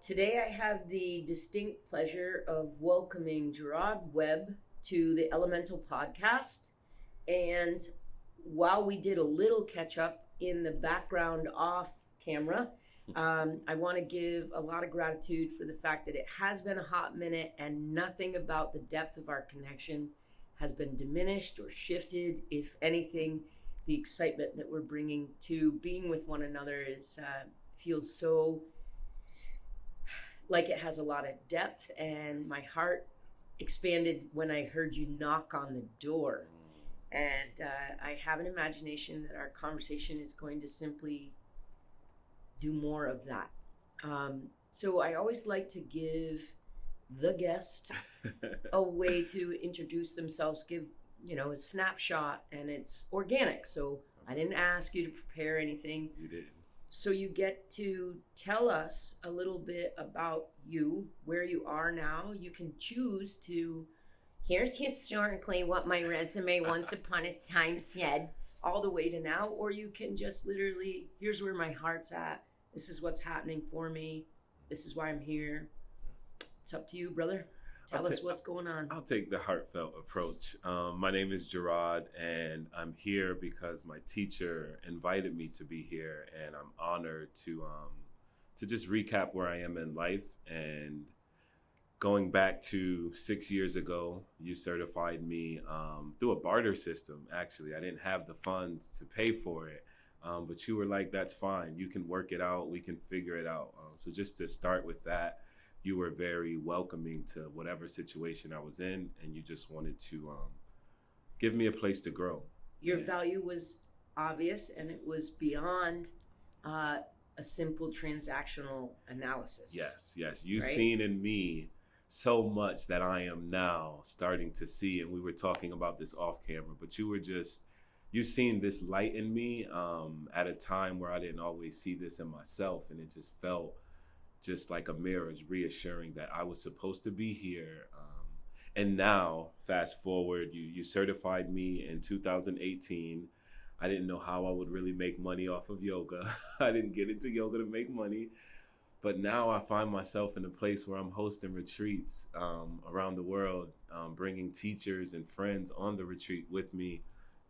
Today I have the distinct pleasure of welcoming Jirod Webb to the Elemental podcast. And while we did a little catch up in the background off camera, I want to give a lot of gratitude for the fact that it has been a hot minute and nothing about the depth of our connection has been diminished or shifted. If anything, the excitement that we're bringing to being with one another feels so like it has a lot of depth, and my heart expanded when I heard you knock on the door. And I have an imagination that our conversation is going to simply do more of that. So I always like to give the guest a way to introduce themselves, give a snapshot, and it's organic. So I didn't ask you to prepare anything. You did. So you get to tell us a little bit about you, where you are now. You can choose to, here's historically what my resume once upon a time said, all the way to now, or you can just literally, here's where my heart's at. This is what's happening for me. This is why I'm here. It's up to you, brother. Tell us what's going on. I'll take the heartfelt approach. My name is Jirod, and I'm here because my teacher invited me to be here, and I'm honored to just recap where I am in life. And going back to 6 years ago, you certified me through a barter system. Actually, I didn't have the funds to pay for it, but you were like, "That's fine. You can work it out. We can figure it out." So just to start with that. You were very welcoming to whatever situation I was in, and you just wanted to give me a place to grow. Your value was obvious, and it was beyond a simple transactional analysis. Yes. You've seen in me so much that I am now starting to see, and we were talking about this off camera, but you've seen this light in me at a time where I didn't always see this in myself, and it just felt just like a mirror, reassuring that I was supposed to be here. And now, fast forward, you certified me in 2018. I didn't know how I would really make money off of yoga. I didn't get into yoga to make money. But now I find myself in a place where I'm hosting retreats around the world, bringing teachers and friends on the retreat with me,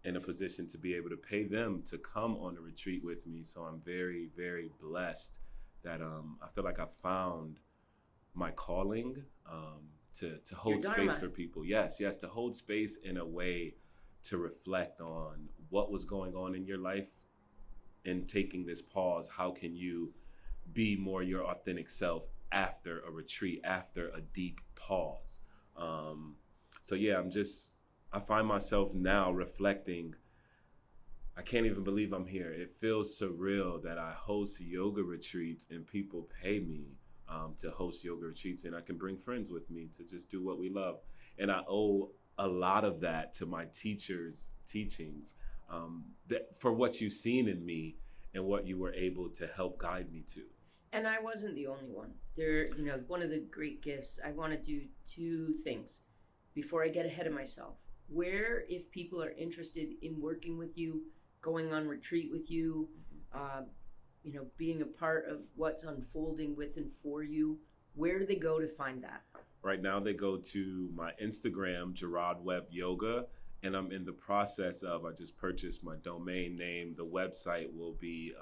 in a position to be able to pay them to come on the retreat with me. So I'm very, very blessed that I feel like I found my calling to hold space for people. Yes, to hold space in a way to reflect on what was going on in your life and taking this pause. How can you be more your authentic self after a retreat, after a deep pause? I find myself now reflecting. I can't even believe I'm here. It feels surreal that I host yoga retreats and people pay me to host yoga retreats, and I can bring friends with me to just do what we love. And I owe a lot of that to my teachers' teachings, for what you've seen in me and what you were able to help guide me to. And I wasn't the only one. One of the great gifts, I want to do two things before I get ahead of myself. Where, if people are interested in working with you, going on retreat with you, being a part of what's unfolding with and for you, where do they go to find that? Right now they go to my Instagram, Jirod Webb Yoga, and I'm in the process of, I just purchased my domain name. The website will be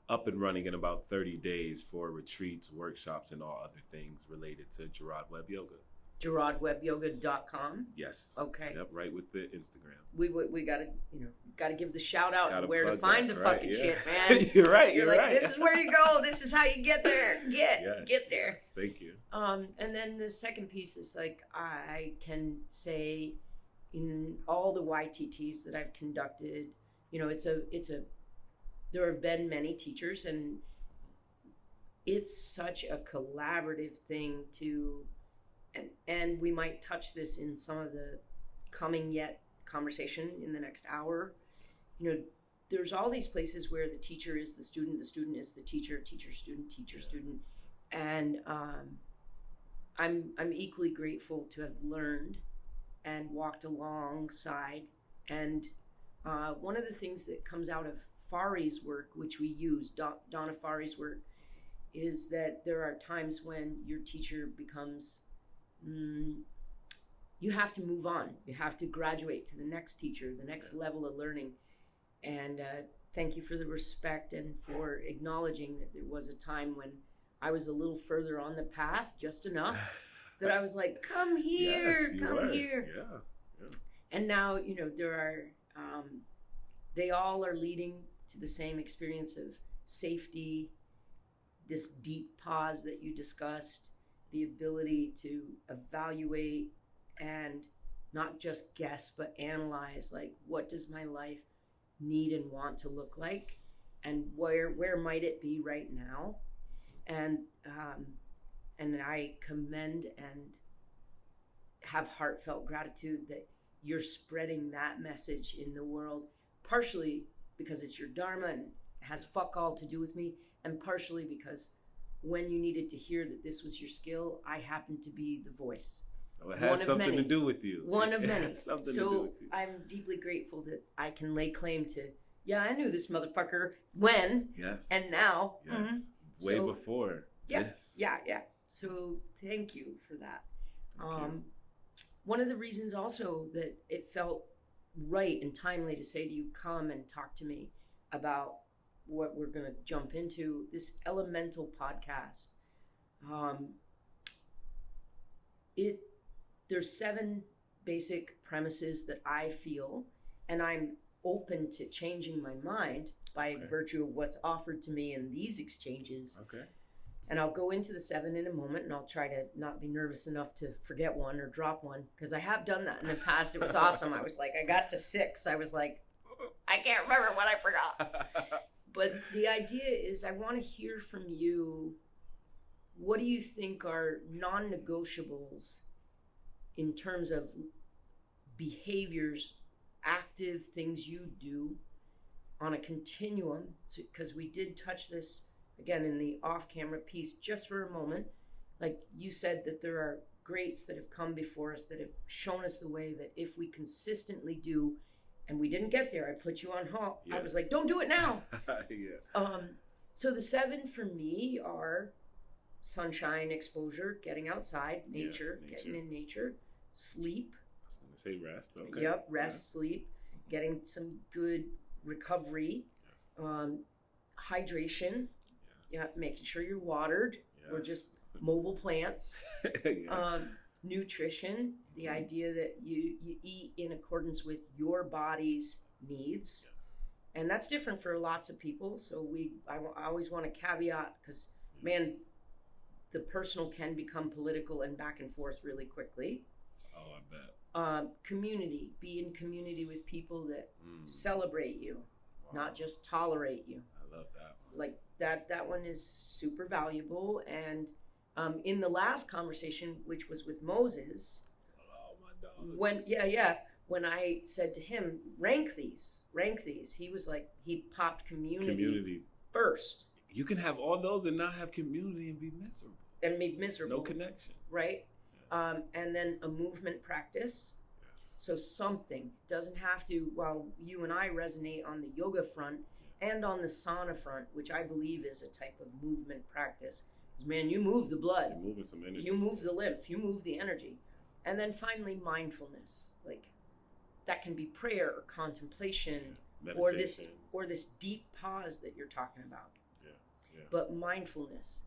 up and running in about 30 days for retreats, workshops, and all other things related to Jirod Webb Yoga. JirodWebbYoga.com. Yes. Okay. Yep. Right with the Instagram. We gotta give the shout out and where to find the fucking shit, man. You're right. You're like, right. This is where you go. This is how you get there. Get there. Yes, thank you. And then the second piece is like, I can say in all the YTTs that I've conducted, there have been many teachers, and it's such a collaborative thing to. And we might touch this in some of the coming yet conversation in the next hour. There's all these places where the teacher is the student is the teacher, student, student. And I'm equally grateful to have learned and walked alongside. And one of the things that comes out of Fari's work, which we use, Donna Fari's work, is that there are times when your teacher becomes, you have to move on. You have to graduate to the next teacher, the next level of learning. And thank you for the respect and for acknowledging that there was a time when I was a little further on the path, just enough that I was like, come here, come here. Yeah. And now, there are, they all are leading to the same experience of safety, this deep pause that you discussed, the ability to evaluate and not just guess, but analyze, like, what does my life need and want to look like, and where might it be right now? And I commend and have heartfelt gratitude that you're spreading that message in the world, partially because it's your dharma and has fuck all to do with me, and partially because when you needed to hear that this was your skill, I happened to be the voice. So it has something to do with you. One of many. Something to do with you. I'm deeply grateful that I can lay claim to, I knew this motherfucker when, and now. Yes. Way before. Yes. Yeah. So thank you for that. Thank you. One of the reasons also that it felt right and timely to say to you, come and talk to me about what we're going to jump into, this elemental podcast. There's 7 basic premises that I feel, and I'm open to changing my mind by virtue of what's offered to me in these exchanges. Okay. And I'll go into the 7 in a moment, and I'll try to not be nervous enough to forget one or drop one, because I have done that in the past. It was awesome. I was like, I got to 6. I was like, I can't remember what I forgot. But the idea is I want to hear from you. What do you think are non-negotiables in terms of behaviors, active things you do on a continuum? Because we did touch this again in the off-camera piece just for a moment. Like you said, that there are greats that have come before us that have shown us the way that if we consistently do, and we didn't get there, I put you on hold. Yeah. I was like, don't do it now. So the 7 for me are sunshine exposure, getting outside, nature, getting in nature, sleep. I was going to say rest. Okay. Yep, rest, sleep, getting some good recovery, hydration, making sure you're watered, or just mobile plants, nutrition, the idea that you eat in accordance with your body's needs. And that's different for lots of people. So I always want to caveat, because, man, the personal can become political and back and forth really quickly. Oh, I bet. Community. Be in community with people that celebrate you, not just tolerate you. I love that one. Like that one is super valuable. And in the last conversation, which was with Moses, when I said to him, rank these, he was like, he popped community first. You can have all those and not have community and be miserable. No connection. Right? Yeah. And then a movement practice. Yes. So something doesn't have to, while you and I resonate on the yoga front and on the sauna front, which I believe is a type of movement practice. Man, you move the blood. You're moving some energy. You move the lymph. You move the energy. And then finally, mindfulness. Like, that can be prayer or contemplation, or this deep pause that you're talking about. Yeah. But mindfulness.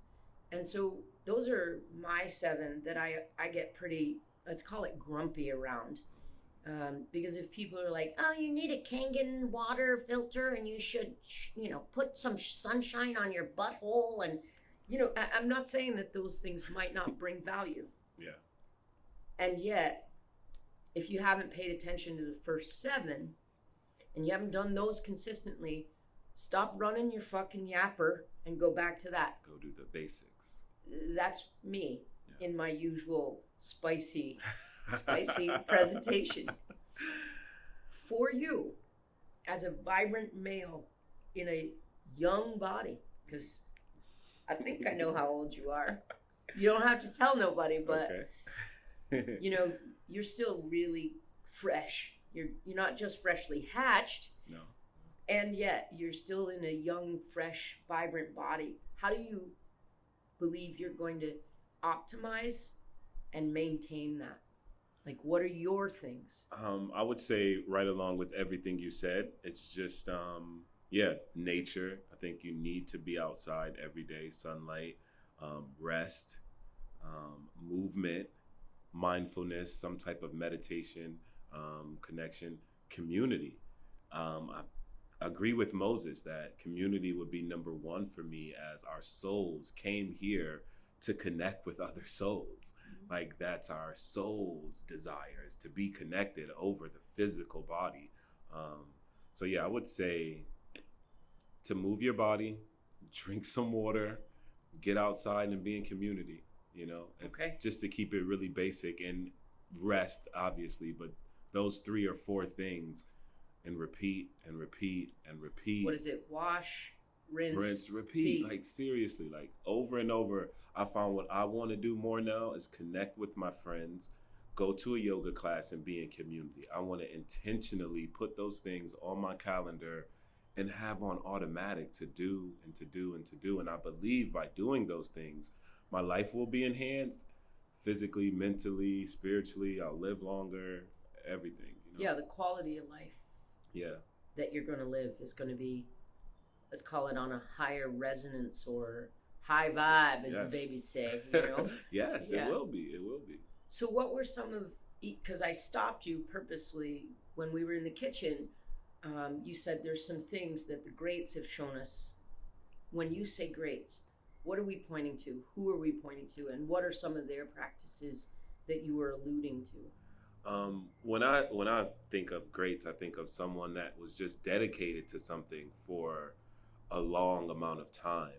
And so those are my 7 that I get pretty, let's call it grumpy around. Because if people are like, oh, you need a Kangen water filter and you should, put some sunshine on your butthole. And, I'm not saying that those things might not bring value. Yeah. And yet, if you haven't paid attention to the first 7 and you haven't done those consistently, stop running your fucking yapper and go back to that. Go do the basics. That's me in my usual spicy presentation. For you, as a vibrant male in a young body, because I think I know how old you are. You don't have to tell nobody, but you're still really fresh. You're not just freshly hatched. No. And yet you're still in a young, fresh, vibrant body. How do you believe you're going to optimize and maintain that? Like, what are your things? I would say right along with everything you said, it's just, nature. I think you need to be outside every day, sunlight, rest, movement, mindfulness, some type of meditation, connection, community. I agree with Moses that community would be number one for me, as our souls came here to connect with other souls. Like, that's our soul's desires, to be connected over the physical body. So yeah, I would say to move your body, drink some water, get outside and be in community, Okay. just to keep it really basic, and rest, obviously, but those 3 or 4 things, and repeat and repeat and repeat. What is it? Wash, Rinse, repeat. Like, seriously, like, over and over. I found what I want to do more now is connect with my friends, go to a yoga class, and be in community. I want to intentionally put those things on my calendar and have on automatic to do and to do and to do. And I believe by doing those things, my life will be enhanced physically, mentally, spiritually. I'll live longer, everything. Yeah, the quality of life that you're going to live is going to be, let's call it, on a higher resonance or high vibe, as the babies say, Yes, Yeah. It will be. So what were some of, because I stopped you purposely when we were in the kitchen, you said there's some things that the greats have shown us. When you say greats, what are we pointing to? Who are we pointing to? And what are some of their practices that you were alluding to? When I think of greats, I think of someone that was just dedicated to something for a long amount of time.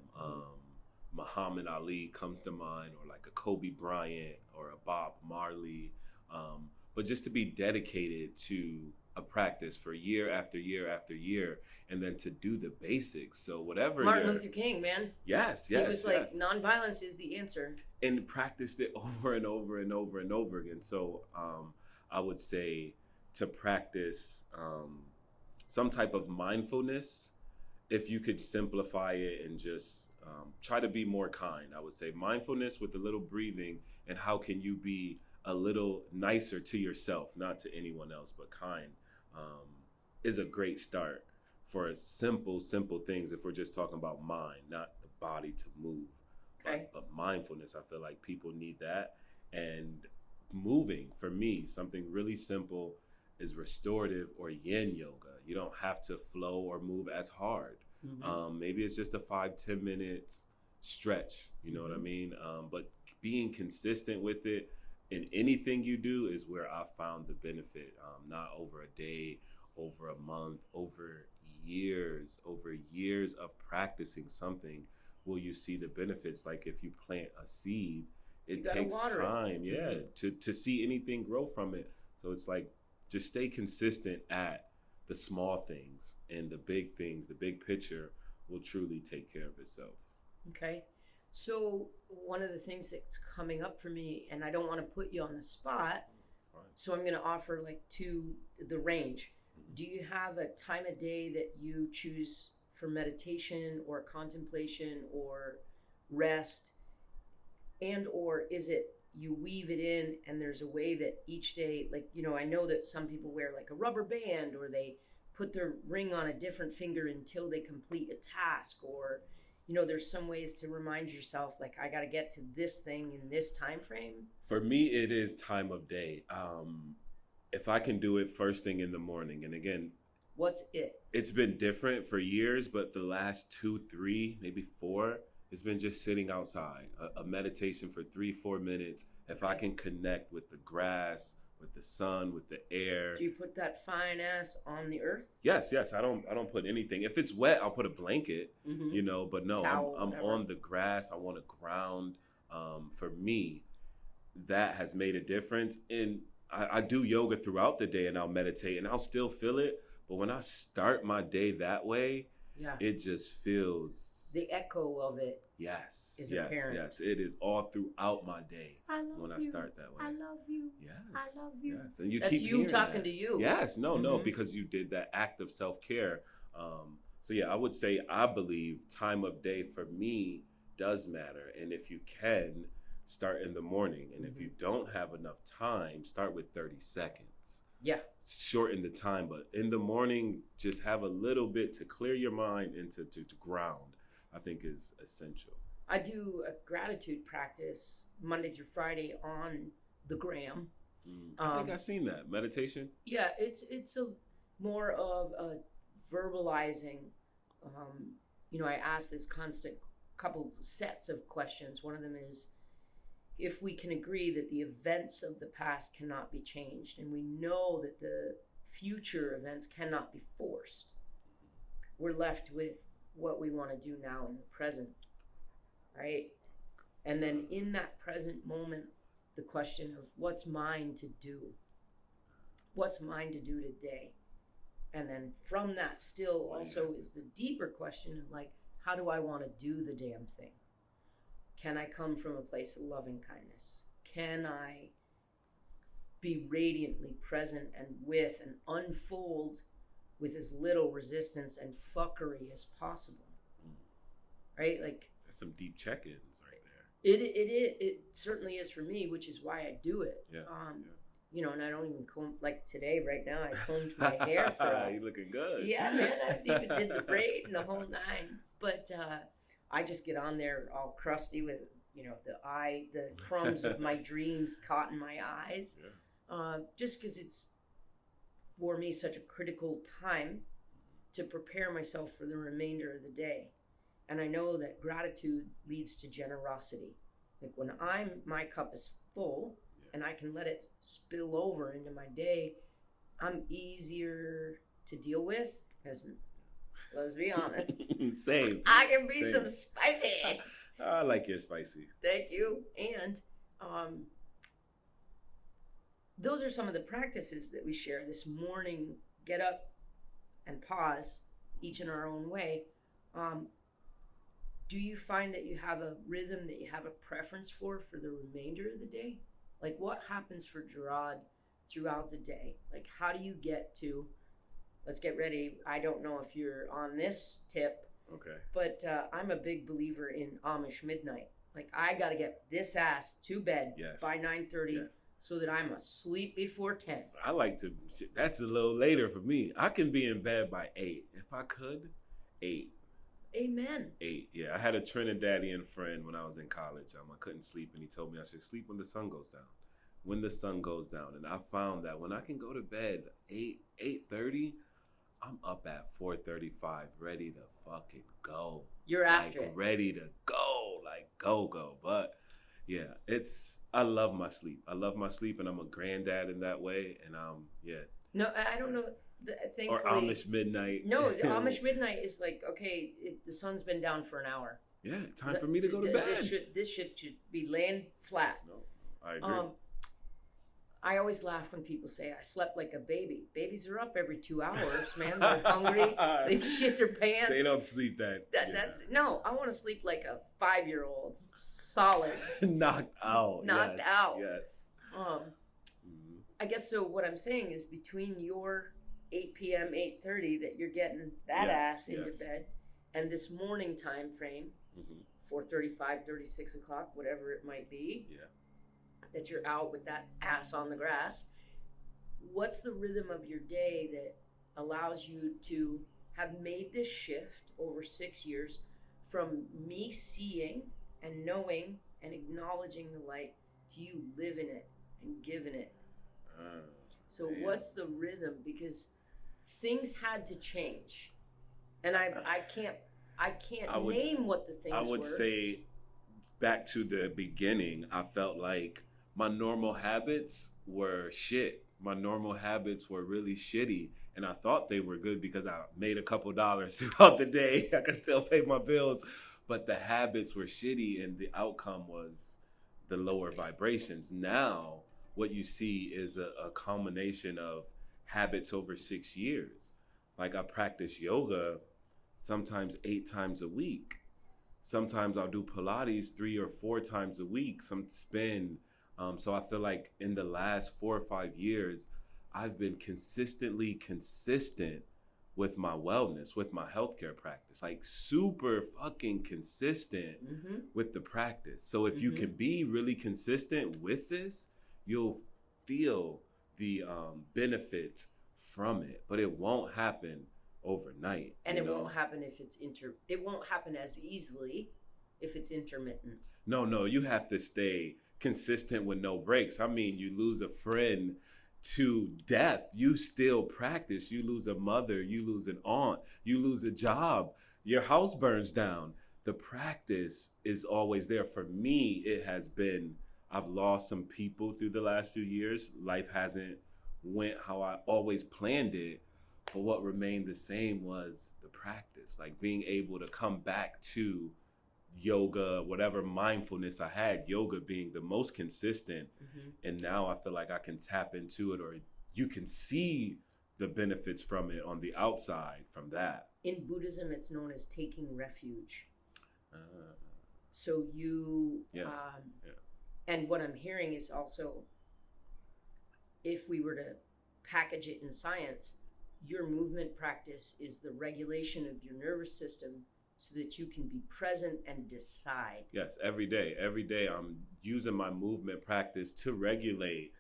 Muhammad Ali comes to mind, or like a Kobe Bryant or a Bob Marley. But just to be dedicated to a practice for year after year after year, and then to do the basics. So whatever. Martin Luther King, man. Yes. He was like, nonviolence is the answer. And practiced it over and over and over and over again. So I would say to practice some type of mindfulness, if you could simplify it and just try to be more kind. I would say mindfulness with a little breathing, and how can you be a little nicer to yourself, not to anyone else, but kind, is a great start for simple things. If we're just talking about mind, not the body to move, Okay. but mindfulness. I feel like people need that. And moving, for me, something really simple is restorative or yin yoga. You don't have to flow or move as hard. Maybe it's just a 5-10 minutes stretch, you know what I mean? But being consistent with it in anything you do is where I found the benefit. Not over a day, over a month, over years of practicing something will you see the benefits. Like, if you plant a seed, it takes time, to see anything grow from it. So it's like, just stay consistent at the small things, and the big things, the big picture will truly take care of itself. Okay. So one of the things that's coming up for me, and I don't want to put you on the spot, so I'm going to offer the range. Do you have a time of day that you choose for meditation or contemplation or rest? And or is it you weave it in, and there's a way that each day, like, I know that some people wear like a rubber band, or they put their ring on a different finger until they complete a task, or, there's some ways to remind yourself, like, I got to get to this thing in this time frame. For me, it is time of day. If I can do it first thing in the morning, and again, what's it? It's been different for years, but the last 2, 3, maybe 4, it's been just sitting outside, a meditation for 3-4 minutes. If I can connect with the grass, with the sun, with the air. Do you put that fine ass on the earth? Yes. I don't put anything. If it's wet, I'll put a blanket, but no, Towel, I'm whatever. on the grass. I want to ground. For me, that has made a difference. And I do yoga throughout the day, and I'll meditate, and I'll still feel it. But when I start my day that way, it just feels, the echo of it. Yes. Apparent. Yes. It is all throughout my day when I start that way. I love you. Yes. I love you. Yes. And That's keep you talking that. to you. Yes. No, because you did that act of self-care. So yeah, I would say I believe time of day for me does matter. And if you can, start in the morning. And if you don't have enough time, start with 30 seconds. Yeah. Shorten the time, but in the morning, just have a little bit to clear your mind and to ground, I think is essential. I do a gratitude practice Monday through Friday on the gram. I think I've seen that. Meditation? Yeah, it's a more of a verbalizing. I ask this constant couple sets of questions. One of them is, if we can agree that the events of the past cannot be changed, and we know that the future events cannot be forced, we're left with what we want to do now in the present, right? And then in that present moment, the question of what's mine to do? What's mine to do today? And then from that still also is the deeper question of like, how do I want to do the damn thing? Can I come from a place of loving kindness? Can I be radiantly present and with and unfold with as little resistance and fuckery as possible? Right? Like, that's some deep check-ins right there. It certainly is for me, which is why I do it. Yeah. And I don't even comb, like today, right now, I combed my hair for us. You're looking good. Yeah, man, I even did the braid and the whole nine. But I just get on there all crusty with, the crumbs of my dreams caught in my eyes. Yeah. Just because it's, for me, such a critical time to prepare myself for the remainder of the day. And I know that gratitude leads to generosity. Like when my cup is full and I can let it spill over into my day, I'm easier to deal with. Let's be honest. Same. I can be some spicy. I like your spicy. Thank you. And those are some of the practices that we share this morning. Get up and pause, each in our own way. Do you find that you have a rhythm that you have a preference for the remainder of the day? Like what happens for Jirod throughout the day? Like how do you get to, let's get ready. I don't know if you're on this tip. Okay. But I'm a big believer in Amish midnight. Like I got to get this ass to bed by 9:30 so that I'm asleep before 10. I like to, that's a little later for me. I can be in bed by 8. If I could, 8. Amen. 8, yeah. I had a Trinidadian friend when I was in college. I couldn't sleep, and he told me I should sleep when the sun goes down. When the sun goes down. And I found that when I can go to bed 8:30, I'm up at 4:35, ready to fucking go. You're after it. Ready to go, like go. But yeah, I love my sleep. And I'm a granddad in that way. And No, I don't know. Or Amish midnight. No, the Amish midnight is like, okay, the sun's been down for an hour. Yeah, time for me to go to bed. This shit should be laying flat. No, I agree. I always laugh when people say I slept like a baby. Babies are up every 2 hours, man. They're hungry. They shit their pants. They don't sleep that. No, I want to sleep like a 5-year-old, solid. Knocked out. Yes. I guess so. What I'm saying is between your 8 p.m., 8:30 that you're getting that ass into bed, and this morning time frame, 4:35, 36 o'clock, whatever it might be. Yeah. That you're out with that ass on the grass. What's the rhythm of your day that allows you to have made this shift over 6 years from me seeing and knowing and acknowledging the light to you living it and giving it? So what's the rhythm? Because things had to change, and I can't name what the things were. I would say back to the beginning, I felt like my normal habits were shit. My normal habits were really shitty. And I thought they were good because I made a couple dollars throughout the day. I could still pay my bills. But the habits were shitty and the outcome was the lower vibrations. Now, what you see is a culmination of habits over 6 years. Like I practice yoga sometimes 8 times a week. Sometimes I'll do Pilates 3 or 4 times a week, some spin. So I feel like in the last 4 or 5 years, I've been consistently consistent with my wellness, with my healthcare practice, like super fucking consistent with the practice. So if you can be really consistent with this, you'll feel the benefits from it, but it won't happen overnight. And it won't happen if it's it won't happen as easily if it's intermittent. No, you have to stay consistent with no breaks. I mean, you lose a friend to death, you still practice. You lose a mother, you lose an aunt, you lose a job, your house burns down. The practice is always there. For me, it has been, I've lost some people through the last few years. Life hasn't went how I always planned it, but what remained the same was the practice, like being able to come back to yoga, whatever mindfulness I had, yoga being the most consistent. And now I feel like I can tap into it, or you can see the benefits from it on the outside from that. In Buddhism, it's known as taking refuge. So you, and what I'm hearing is also, if we were to package it in science, your movement practice is the regulation of your nervous system so that you can be present and decide. Yes, every day I'm using my movement practice to regulate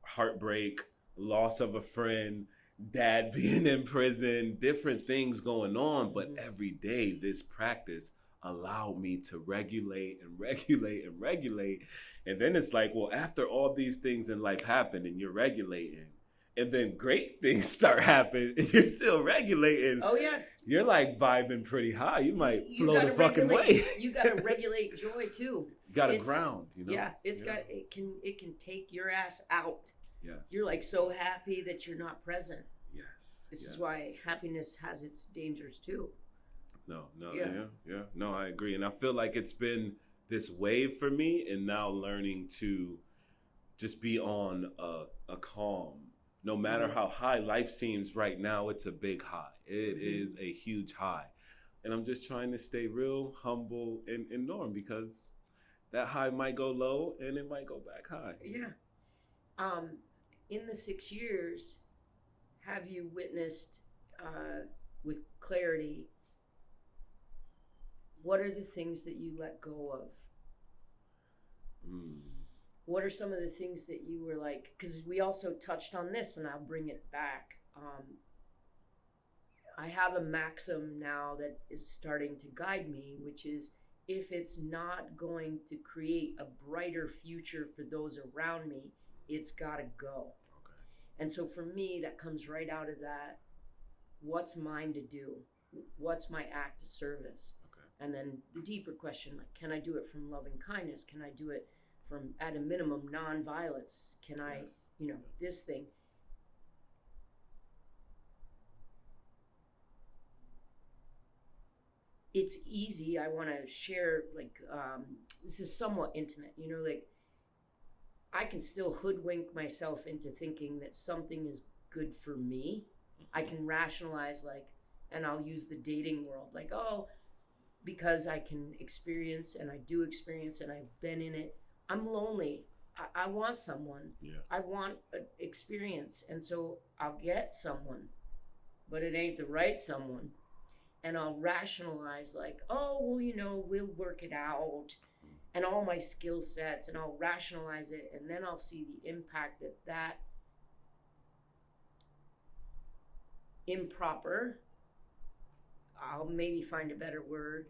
heartbreak, loss of a friend, dad being in prison, different things going on. But every day this practice allowed me to regulate and regulate and regulate. And then it's like, well, after all these things in life happen and you're regulating, and then great things start happening and you're still regulating. Oh yeah. You're like vibing pretty high. You might float a fucking way. You gotta regulate joy too. You gotta ground, you know? Yeah, it can take your ass out. Yes. You're like so happy that you're not present. Yes. This is why happiness has its dangers too. No, I agree. And I feel like it's been this wave for me, and now learning to just be on a calm. No matter how high life seems right now, it's a big high. It is a huge high. And I'm just trying to stay real humble and norm, because that high might go low and it might go back high. Yeah. In the 6 years, have you witnessed with clarity, what are the things that you let go of? What are some of the things that you were like, because we also touched on this, and I'll bring it back. I have a maxim now that is starting to guide me, which is, if it's not going to create a brighter future for those around me, it's got to go. Okay. And so for me, that comes right out of that. What's mine to do? What's my act of service? Okay. And then the deeper question, like, can I do it from loving kindness? Can I do it from, at a minimum, non-violence? Can I, this thing? It's easy. I want to share, like, this is somewhat intimate, like, I can still hoodwink myself into thinking that something is good for me. I can rationalize, like, and I'll use the dating world, like, oh, because I can experience, and I do experience, and I've been in it. I'm lonely. I want someone. Yeah. I want an experience. And so I'll get someone, but it ain't the right someone. And I'll rationalize, like, oh, well, we'll work it out, and all my skill sets, and I'll rationalize it. And then I'll see the impact that improper, I'll maybe find a better word,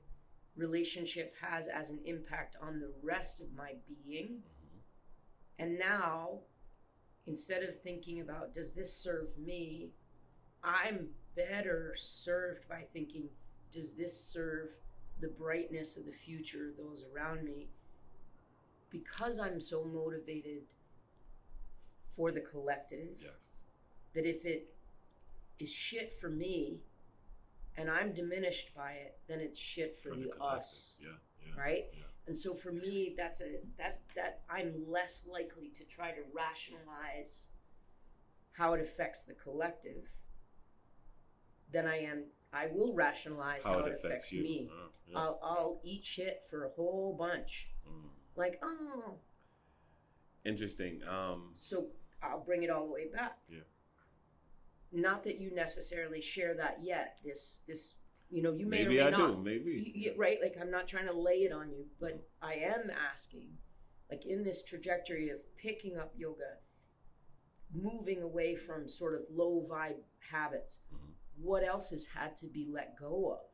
relationship has as an impact on the rest of my being. And now, instead of thinking about, does this serve me, I'm better served by thinking, does this serve the brightness of the future of those around me? Because I'm so motivated for the collective, yes, that if it is shit for me and I'm diminished by it, then it's shit for the us. Right? Yeah. And so for me, that I'm less likely to try to rationalize how it affects the collective than I will rationalize how it affects me. Yeah. I'll eat shit for a whole bunch. Like, oh. Interesting. So I'll bring it all the way back. Yeah. not that you necessarily share that yet. This, you know, you may maybe or may I not. do. Maybe. Right? Like, I'm not trying to lay it on you, but I am asking, like, in this trajectory of picking up yoga, moving away from sort of low vibe habits, what else has had to be let go of?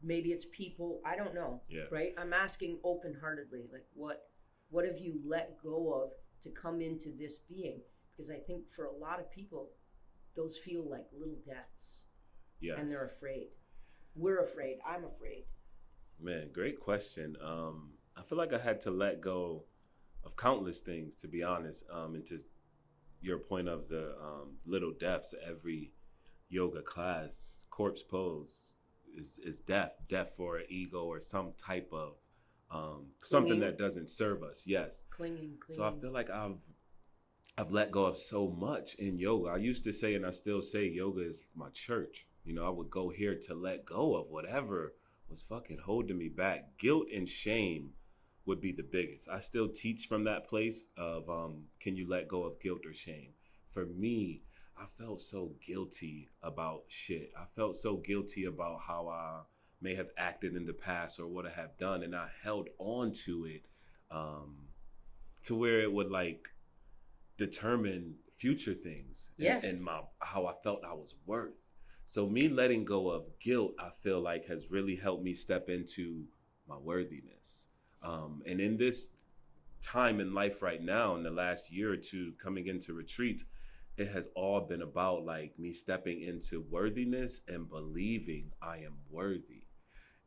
Maybe it's people, I don't know. Yeah. Right? I'm asking open-heartedly, like, what have you let go of to come into this being? Because I think for a lot of people, those feel like little deaths. Yes. And they're afraid. We're afraid. I'm afraid. Man, great question. I feel like I had to let go of countless things, to be honest. And to your point of the little deaths, every yoga class, corpse pose is death for an ego or some type of something that doesn't serve us. Yes. Clinging. So I feel like I've let go of so much in yoga. I used to say, and I still say, yoga is my church. You know, I would go here to let go of whatever was fucking holding me back. Guilt and shame would be the biggest. I still teach from that place of can you let go of guilt or shame? For me, I felt so guilty about shit. I felt so guilty about how I may have acted in the past or what I have done, and I held on to it to where it would like determine future things. Yes. And how I felt I was worth. So me letting go of guilt, I feel like has really helped me step into my worthiness. And in this time in life right now, in the last year or two, coming into retreat, it has all been about like me stepping into worthiness and believing I am worthy.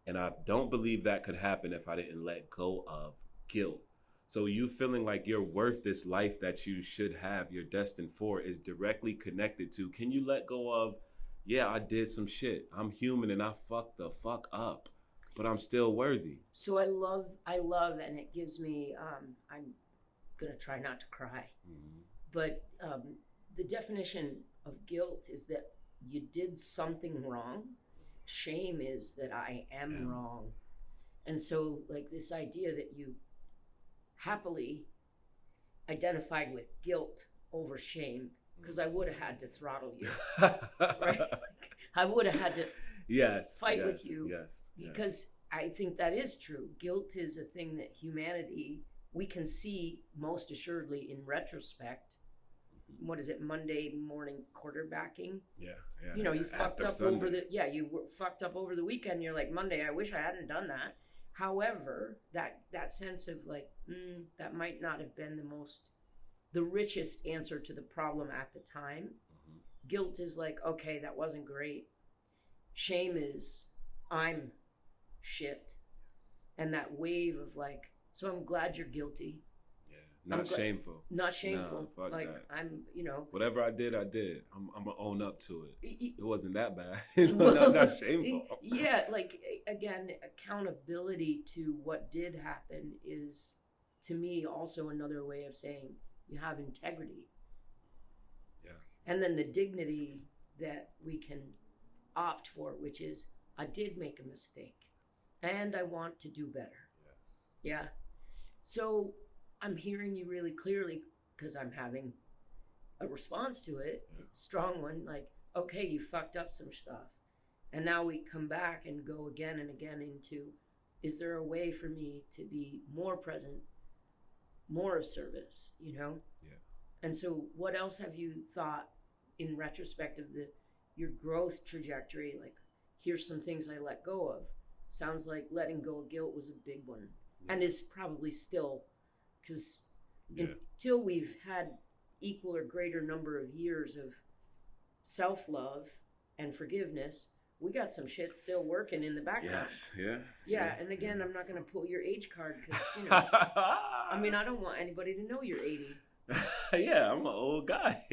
And I don't believe that could happen if I didn't let go of guilt. So you feeling like you're worth this life that you should have, you're destined for, is directly connected to, can you let go of, yeah, I did some shit. I'm human and I fucked the fuck up, but I'm still worthy. So I love, and it gives me, I'm gonna try not to cry, but the definition of guilt is that you did something wrong. Shame is that I am wrong. And so like this idea that you happily identified with guilt over shame, because I would have had to throttle you, right? I would have had to fight with you, because I think that is true. Guilt is a thing that humanity, we can see most assuredly in retrospect. What is it, Monday morning quarterbacking? Yeah. You know, you fucked up Sunday. You were fucked up over the weekend. You're like, Monday, I wish I hadn't done that. However, that sense of like, that might not have been the richest answer to the problem at the time. Guilt is like, okay, that wasn't great. Shame is, I'm shit. And that wave of like, so I'm glad you're guilty. Not shameful. Not shameful. No, fuck like that. I'm, you know. Whatever I did. I'm gonna own up to it. It wasn't that bad. Not shameful. Yeah, like again, accountability to what did happen is, to me, also another way of saying you have integrity. Yeah. And then the dignity that we can opt for, which is, I did make a mistake, and I want to do better. Yeah. So I'm hearing you really clearly, because I'm having a response to it, strong one, like, okay, you fucked up some stuff. And now we come back and go again and again into, is there a way for me to be more present, more of service, you know? Yeah. And so what else have you thought in retrospect of your growth trajectory? Like, here's some things I let go of. Sounds like letting go of guilt was a big one, and is probably still, because until we've had equal or greater number of years of self-love and forgiveness, we got some shit still working in the background. Yeah. And again, I'm not going to pull your age card, because, you know, I mean, I don't want anybody to know you're 80. Yeah, I'm an old guy.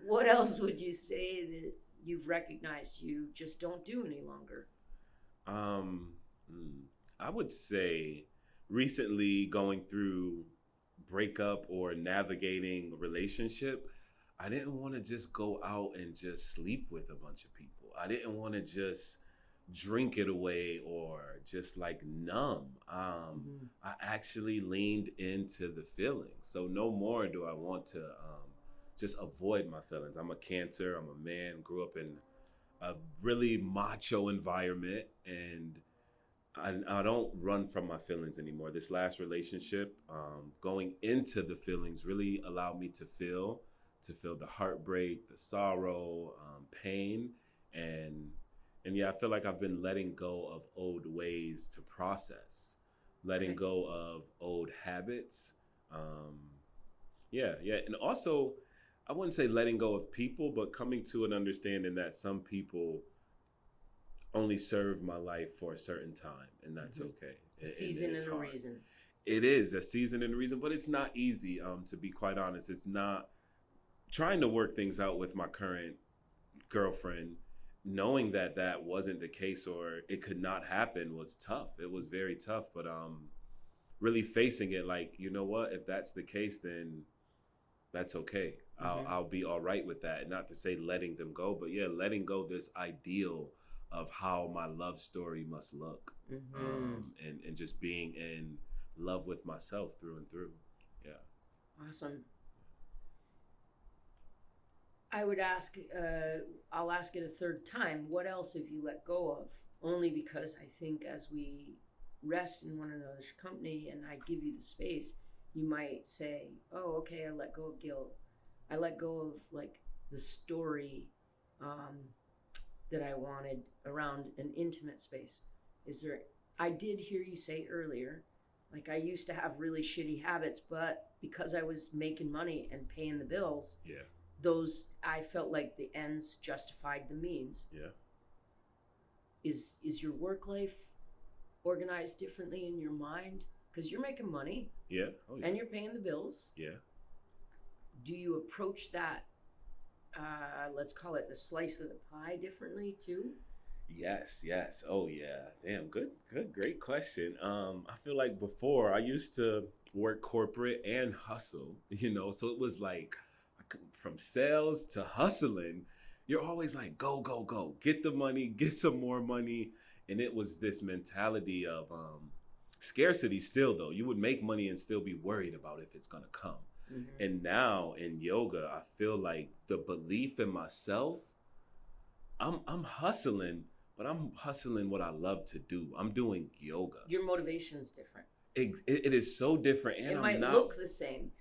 What else would you say that you've recognized you just don't do any longer? I would say recently, going through breakup or navigating a relationship, I didn't want to just go out and just sleep with a bunch of people. I didn't want to just drink it away or just like numb. I actually leaned into the feelings. So no more do I want to just avoid my feelings. I'm a Cancer. I'm a man. Grew up in a really macho environment, and I don't run from my feelings anymore. This last relationship, going into the feelings, really allowed me to feel the heartbreak, the sorrow, pain, and yeah, I feel like I've been letting go of old ways to process, letting go of old habits. Yeah, and also, I wouldn't say letting go of people, but coming to an understanding that some people only serve my life for a certain time, and that's okay. A season and a reason. It is a season and a reason, but it's not easy. To be quite honest, it's not. Trying to work things out with my current girlfriend, knowing that wasn't the case or it could not happen, was tough. It was very tough, but really facing it like, you know what, if that's the case, then that's okay. I'll be all right with that. And not to say letting them go, but yeah, letting go this ideal of how my love story must look, and just being in love with myself through and through. Yeah. Awesome. I would ask, I'll ask it a third time, what else have you let go of? Only because I think as we rest in one another's company and I give you the space, you might say, oh, okay, I let go of guilt. I let go of like the story that I wanted around an intimate space. I did hear you say earlier, like I used to have really shitty habits, but because I was making money and paying the bills, I felt like the ends justified the means. Yeah. Is your work life organized differently in your mind? Because you're making money. Yeah. Oh, yeah. And you're paying the bills. Yeah. Do you approach that, let's call it the slice of the pie, differently too? Yes. Oh yeah. Damn, good, great question. I feel like before I used to work corporate and hustle, so it was like, from sales to hustling, you're always like, go, get the money, get some more money. And it was this mentality of scarcity still, though. You would make money and still be worried about if it's gonna come. And now in yoga, I feel like the belief in myself, I'm hustling, but I'm hustling what I love to do. I'm doing yoga. Your motivation's different. It is so different. And it might look the same.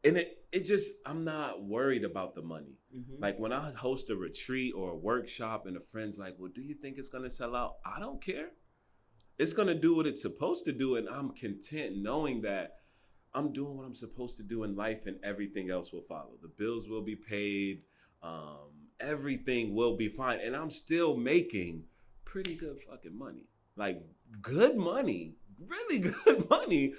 And it just, I'm not worried about the money. Like when I host a retreat or a workshop and a friend's like, well, do you think it's going to sell out? I don't care. It's going to do what it's supposed to do. And I'm content knowing that I'm doing what I'm supposed to do in life and everything else will follow. The bills will be paid. Everything will be fine. And I'm still making pretty good fucking money. Like good money, really good money.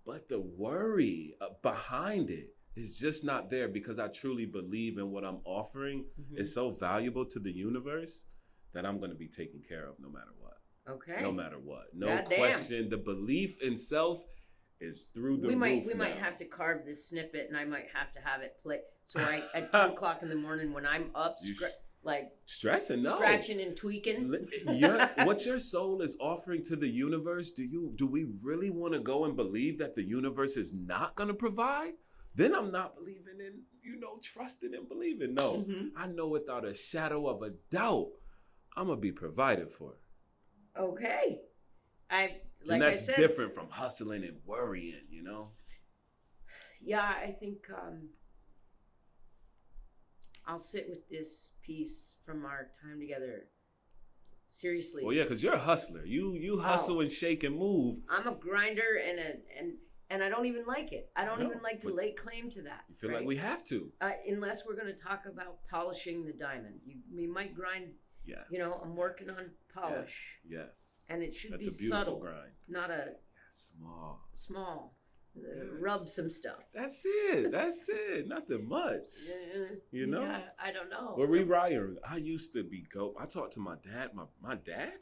But the worry behind it is just not there because I truly believe in what I'm offering is so valuable to the universe that I'm going to be taken care of no matter what. Okay. No matter what. No question. The belief in self is through the roof. We might have to carve this snippet and I might have to have it play. So at 2 o'clock in the morning when I'm up, stressing, scratching and tweaking. What your soul is offering to the universe, do we really want to go and believe that the universe is not going to provide? Then I'm not believing in, trusting and believing. No, I know without a shadow of a doubt, I'm going to be provided for. Okay. And that's different from hustling and worrying, Yeah, I think I'll sit with this piece from our time together. Seriously. Well, yeah, because you're a hustler. You hustle and shake and move. I'm a grinder and I don't even like it. I don't even like to lay claim to that. You feel like we have to. Unless we're going to talk about polishing the diamond. We might grind. Yes. I'm working on polish. Yes. And it should be a beautiful subtle. Grind. Not a small. Rub some stuff. That's it. Nothing much. Yeah, I don't know. We're rewiring. I used to be I talked to my dad. My dad,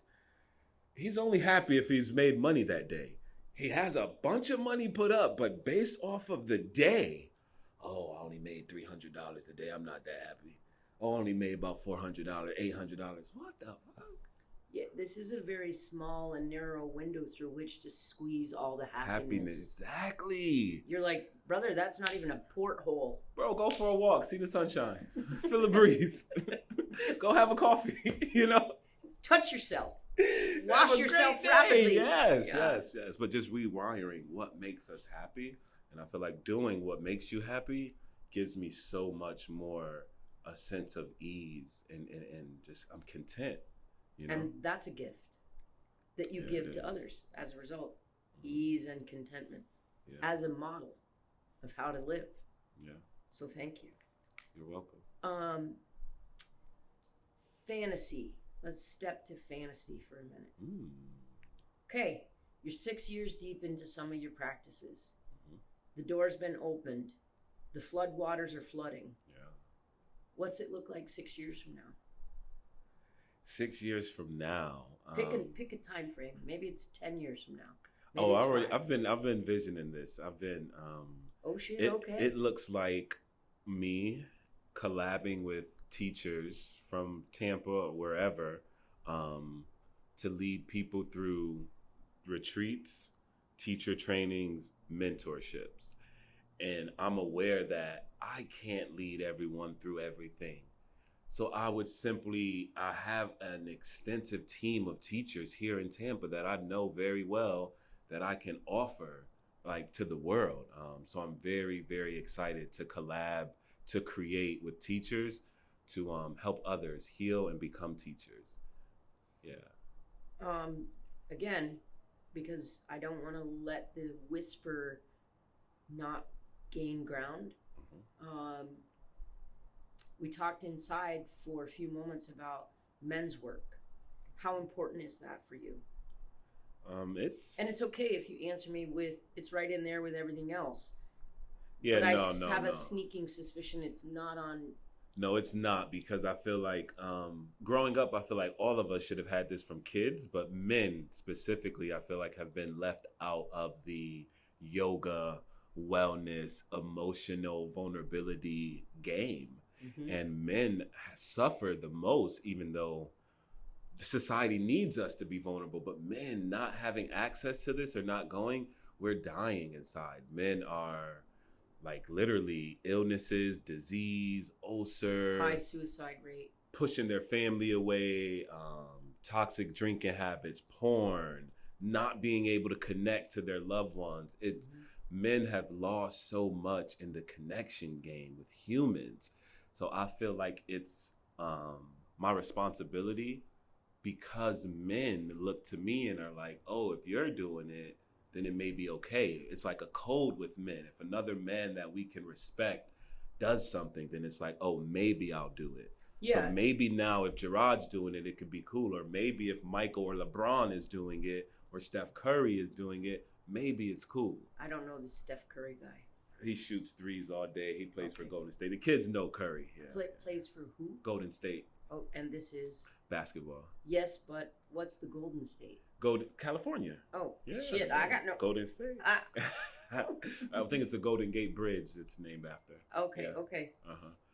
he's only happy if he's made money that day. He has a bunch of money put up, but based off of the day, I only made $300 a day. I'm not that happy. I only made about $400, $800. What the fuck? Yeah, this is a very small and narrow window through which to squeeze all the happiness. Exactly. You're like, brother, that's not even a porthole. Bro, go for a walk, see the sunshine, feel the breeze, go have a coffee, you know? Touch yourself. Wash yourself rapidly. Yes. But just rewiring what makes us happy. And I feel like doing what makes you happy gives me so much more a sense of ease and just I'm content. You know? And that's a gift that you give to others as a result. Ease and contentment as a model of how to live. Yeah. So thank you. You're welcome. Fantasy. Let's step to fantasy for a minute. Mm. Okay, you're 6 years deep into some of your practices. Mm-hmm. The door's been opened. The flood waters are flooding. Yeah. What's it look like 6 years from now? 6 years from now. Pick a time frame. Maybe it's 10 years from now. Maybe I've been envisioning this. I've been oh shit, okay. It looks like me collabing with teachers from Tampa or wherever to lead people through retreats, teacher trainings, mentorships. And I'm aware that I can't lead everyone through everything. So I have an extensive team of teachers here in Tampa that I know very well that I can offer like to the world. So I'm very, very excited to collab, to create with teachers, to help others heal and become teachers. Yeah. Again, because I don't want to let the whisper not gain ground. Mm-hmm. We talked inside for a few moments about men's work. How important is that for you? It's okay if you answer me with it's right in there with everything else. Yeah, but I have a sneaking suspicion it's not on. No, it's not, because I feel like growing up, I feel like all of us should have had this from kids, but men specifically, I feel like have been left out of the yoga, wellness, emotional vulnerability game. Mm-hmm. And men suffer the most, even though society needs us to be vulnerable. But men not having access to this or not going, we're dying inside. Men are like literally illnesses, disease, ulcer, high suicide rate, pushing their family away, toxic drinking habits, porn, not being able to connect to their loved ones. It's men have lost so much in the connection game with humans. So I feel like it's my responsibility, because men look to me and are like, oh, if you're doing it, then it may be okay. It's like a code with men. If another man that we can respect does something, then it's like, oh, maybe I'll do it. Yeah. So maybe now if Jirod's doing it, it could be cool. Or maybe if Michael or LeBron is doing it, or Steph Curry is doing it, maybe it's cool. I don't know the Steph Curry guy. He shoots threes all day. He plays for Golden State. The kids know Curry. Yeah. Plays for who? Golden State. Oh, and this is? Basketball. Yes, but what's the Golden State? California. Oh, yeah, shit. Yeah. I got no. Golden State. I think it's a Golden Gate Bridge it's named after. Okay, okay.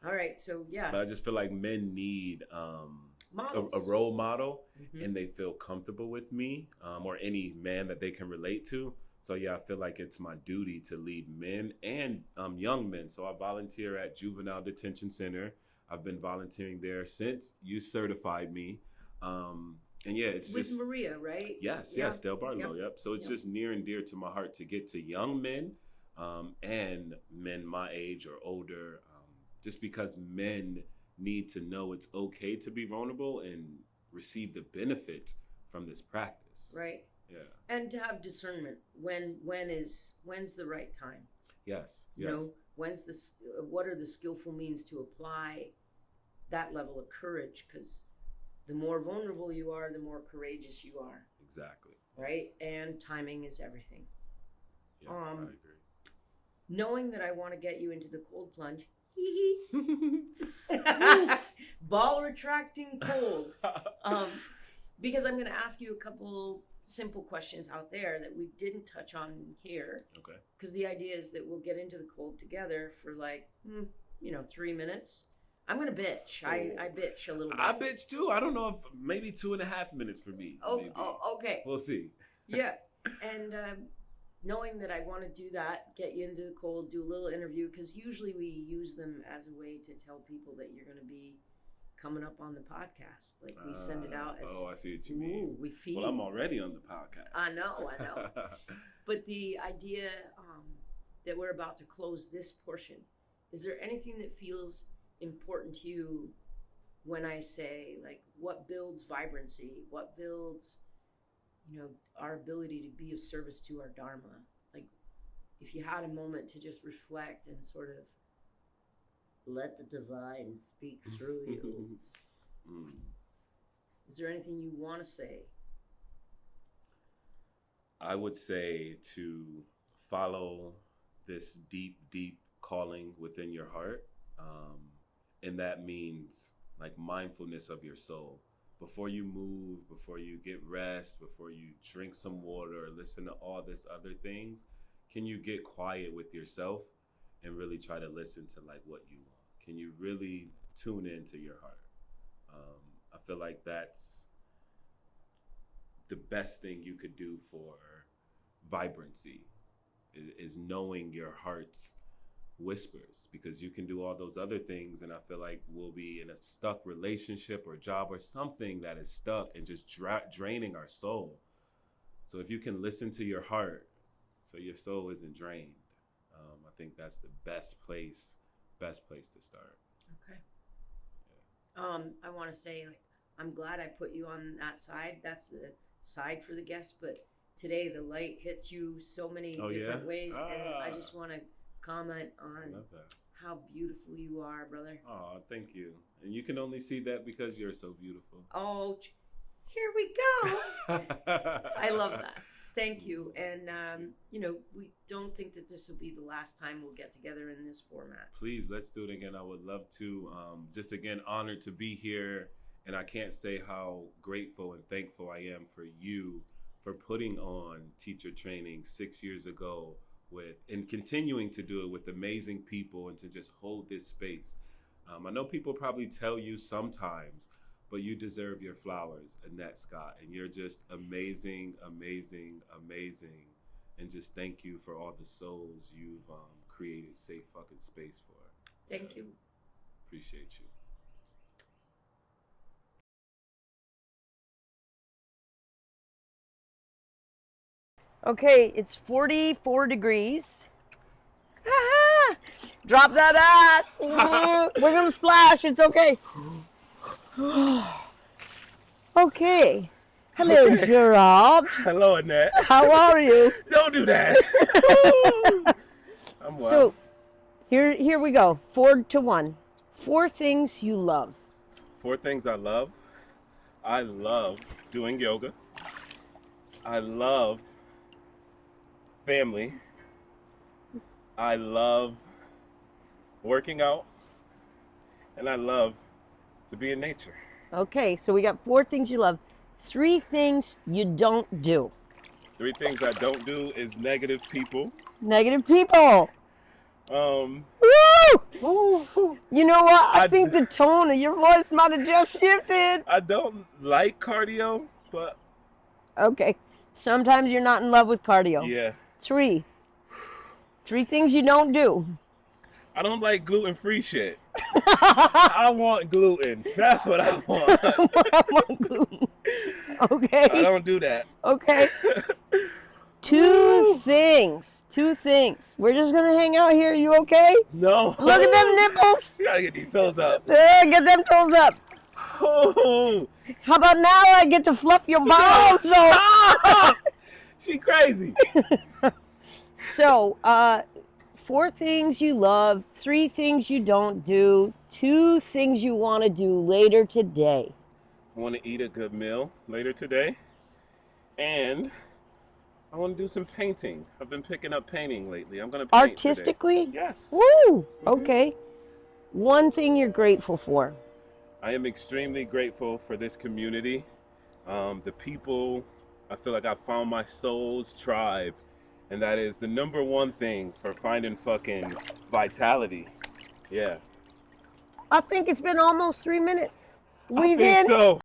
All right, so yeah. But I just feel like men need a role model, and they feel comfortable with me, or any man that they can relate to. So yeah, I feel like it's my duty to lead men and young men. So I volunteer at Juvenile Detention Center. I've been volunteering there since you certified me. And yeah, it's with just Maria, right? Yes, Del Barlow. Yep. So it's just near and dear to my heart to get to young men, and men my age or older, just because men need to know it's okay to be vulnerable and receive the benefits from this practice. Right. Yeah. And to have discernment when's the right time. Yes. You know, what are the skillful means to apply that level of courage? Because the more vulnerable you are, the more courageous you are. Exactly. Right? And timing is everything. Yes, I agree. Knowing that I want to get you into the cold plunge, ball retracting cold. Because I'm going to ask you a couple simple questions out there that we didn't touch on here. Okay. Because the idea is that we'll get into the cold together for 3 minutes. I'm going to bitch. I bitch a little bit. I bitch too. I don't know if maybe 2.5 minutes for me. Oh, okay. We'll see. Yeah. And knowing that I want to do that, get you into the cold, do a little interview, because usually we use them as a way to tell people that you're going to be coming up on the podcast. Like we send it out as, I see what you mean. We feed. Well, I'm already on the podcast. I know. But the idea that we're about to close this portion, is there anything that feels important to you when I say, like, what builds vibrancy, what builds, our ability to be of service to our Dharma? Like, if you had a moment to just reflect and sort of let the divine speak through you, is there anything you want to say? I would say to follow this deep, deep calling within your heart. And that means like mindfulness of your soul. Before you move, before you get rest, before you drink some water or listen to all this other things, can you get quiet with yourself and really try to listen to like what you want? Can you really tune into your heart? I feel like that's the best thing you could do for vibrancy is knowing your heart's whispers, because you can do all those other things and I feel like we'll be in a stuck relationship or job or something that is stuck and just draining our soul. So if you can listen to your heart so your soul isn't drained, I think that's the best place to start. Okay. Yeah. I want to say, like, I'm glad I put you on that side. That's the side for the guests, but today the light hits you so many different ways, and I just want to comment on how beautiful you are, brother. Oh, thank you. And you can only see that because you're so beautiful. Oh, here we go. I love that. Thank you. And, we don't think that this will be the last time we'll get together in this format. Please, let's do it again. I would love to. Just again, honored to be here. And I can't say how grateful and thankful I am for you for putting on teacher training 6 years ago and continuing to do it with amazing people and to just hold this space. I know people probably tell you sometimes, but you deserve your flowers, Annette Scott, and you're just amazing, amazing, amazing. And just thank you for all the souls you've created safe fucking space for. Thank you. Appreciate you. Okay, it's 44 degrees. Drop that ass. We're gonna splash. It's okay. Okay. Hello, okay. Jirod. Hello, Annette. How are you? Don't do that. I'm well. So, here we go. 4-1. 4 things you love. 4 things I love. I love doing yoga. I love family. I love working out. And I love to be in nature. Okay, so we got 4 things you love. 3 things you don't do. 3 things I don't do is negative people. Negative people. Woo! You know what? I think the tone of your voice might have just shifted. I don't like cardio, but... Okay. Sometimes you're not in love with cardio. Yeah. 3 things you don't do. I don't like gluten-free shit. I want gluten. That's what I want. I want gluten. Okay. I don't do that. Okay. 2 things. 2 things. We're just going to hang out here. You okay? No. Look at them nipples. You gotta get these toes up. Get them toes up. Oh. How about now I get to fluff your balls? Stop. She crazy. So, 4 things you love, 3 things you don't do, 2 things you want to do later today. I want to eat a good meal later today. And I want to do some painting. I've been picking up painting lately. I'm going to paint artistically? Today. Yes. Woo! Mm-hmm. Okay. 1 thing you're grateful for. I am extremely grateful for this community. The people, I feel like I found my soul's tribe. And that is the number 1 thing for finding fucking vitality. Yeah. I think it's been almost 3 minutes. I We think in? so.